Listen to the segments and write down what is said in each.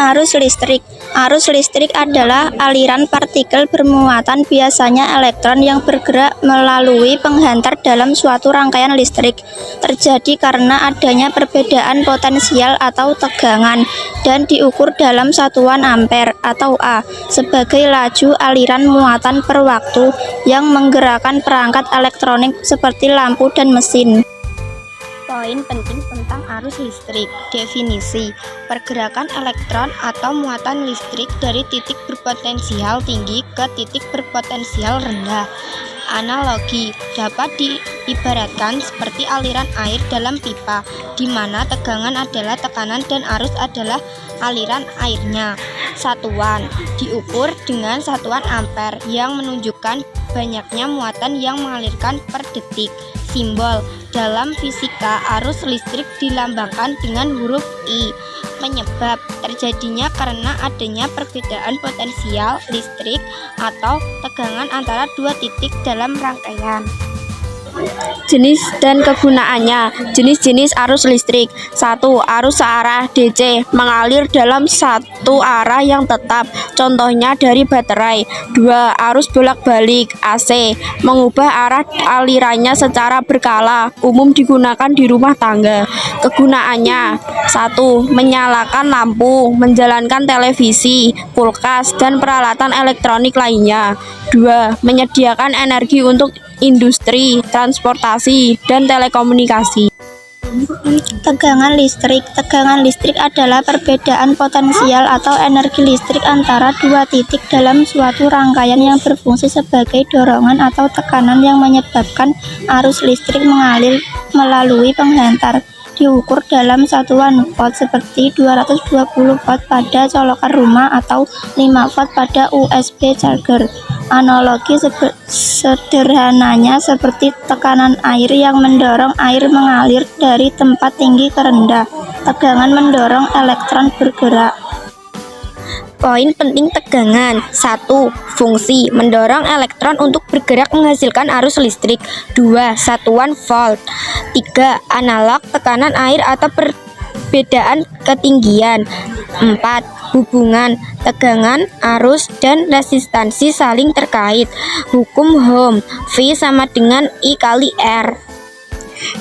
Arus listrik. Arus listrik adalah aliran partikel bermuatan biasanya elektron yang bergerak melalui penghantar dalam suatu rangkaian listrik. Terjadi karena adanya perbedaan potensial atau tegangan dan diukur dalam satuan ampere atau A sebagai laju aliran muatan per waktu yang menggerakkan perangkat elektronik seperti lampu dan mesin. Poin penting tentang arus listrik. Definisi: pergerakan elektron atau muatan listrik dari titik berpotensial tinggi ke titik berpotensial rendah. Analogi: dapat diibaratkan seperti aliran air dalam pipa, di mana tegangan adalah tekanan dan arus adalah aliran airnya. Satuan: diukur dengan satuan ampere yang menunjukkan banyaknya muatan yang mengalirkan per detik. Simbol: dalam fisika, arus listrik dilambangkan dengan huruf I. Penyebab: terjadinya karena adanya perbedaan potensial listrik atau tegangan antara dua titik dalam rangkaian. Jenis dan kegunaannya. Jenis-jenis arus listrik. 1. Arus searah DC, mengalir dalam satu arah yang tetap, contohnya dari baterai. 2. Arus bolak-balik AC, mengubah arah alirannya secara berkala, umum digunakan di rumah tangga. Kegunaannya: 1. Menyalakan lampu, menjalankan televisi, kulkas, dan peralatan elektronik lainnya. 2. Menyediakan energi untuk industri, transportasi, dan telekomunikasi. Tegangan listrik. Tegangan listrik adalah perbedaan potensial atau energi listrik antara dua titik dalam suatu rangkaian yang berfungsi sebagai dorongan atau tekanan yang menyebabkan arus listrik mengalir melalui penghantar. Diukur dalam satuan watt seperti 220 watt pada colokan rumah atau 5 watt pada USB charger. Analogi sederhananya seperti tekanan air yang mendorong air mengalir dari tempat tinggi ke rendah. Tegangan mendorong elektron bergerak. Poin penting tegangan. 1. Fungsi: mendorong elektron untuk bergerak menghasilkan arus listrik. 2. Satuan volt. 3. Analog tekanan air atau perbedaan ketinggian. 4. Hubungan tegangan, arus, dan resistansi saling terkait. Hukum Ohm: V sama dengan I kali R.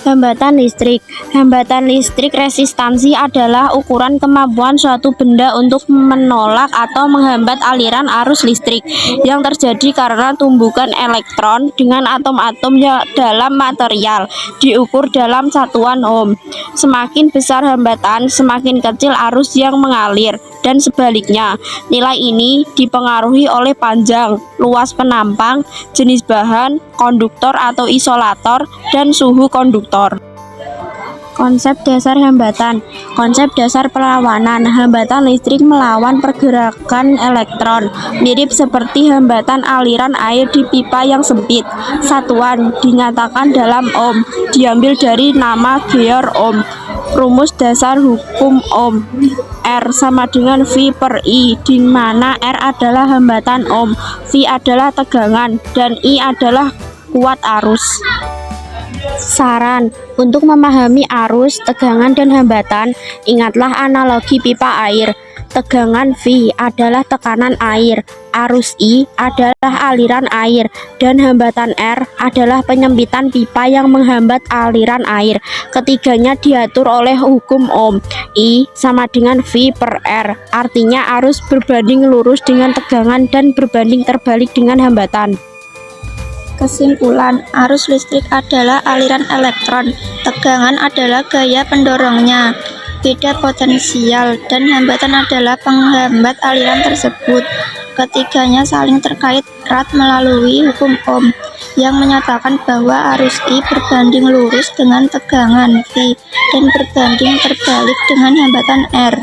Hambatan listrik. Hambatan listrik resistansi adalah ukuran kemampuan suatu benda untuk menolak atau menghambat aliran arus listrik yang terjadi karena tumbukan elektron dengan atom-atom dalam material. Diukur dalam satuan ohm. Semakin besar hambatan, semakin kecil arus yang mengalir, dan sebaliknya. Nilai ini dipengaruhi oleh panjang, luas penampang, jenis bahan, konduktor atau isolator, dan suhu konduktor. Konsep dasar hambatan. Konsep dasar perlawanan. Hambatan listrik melawan pergerakan elektron, mirip seperti hambatan aliran air di pipa yang sempit. Satuan dinyatakan dalam ohm, diambil dari nama Georg Ohm. Rumus dasar hukum Ohm: R sama dengan V per I, di mana R adalah hambatan ohm, V adalah tegangan, dan I adalah kuat arus. Saran: untuk memahami arus, tegangan, dan hambatan, ingatlah analogi pipa air. Tegangan V adalah tekanan air, arus I adalah aliran air, dan hambatan R adalah penyempitan pipa yang menghambat aliran air. Ketiganya diatur oleh hukum Ohm. I sama dengan V per R, artinya arus berbanding lurus dengan tegangan dan berbanding terbalik dengan hambatan. Kesimpulan: arus listrik adalah aliran elektron, tegangan adalah gaya pendorongnya, beda potensial, dan hambatan adalah penghambat aliran tersebut. Ketiganya saling terkait erat melalui hukum Ohm yang menyatakan bahwa arus I berbanding lurus dengan tegangan V dan berbanding terbalik dengan hambatan R.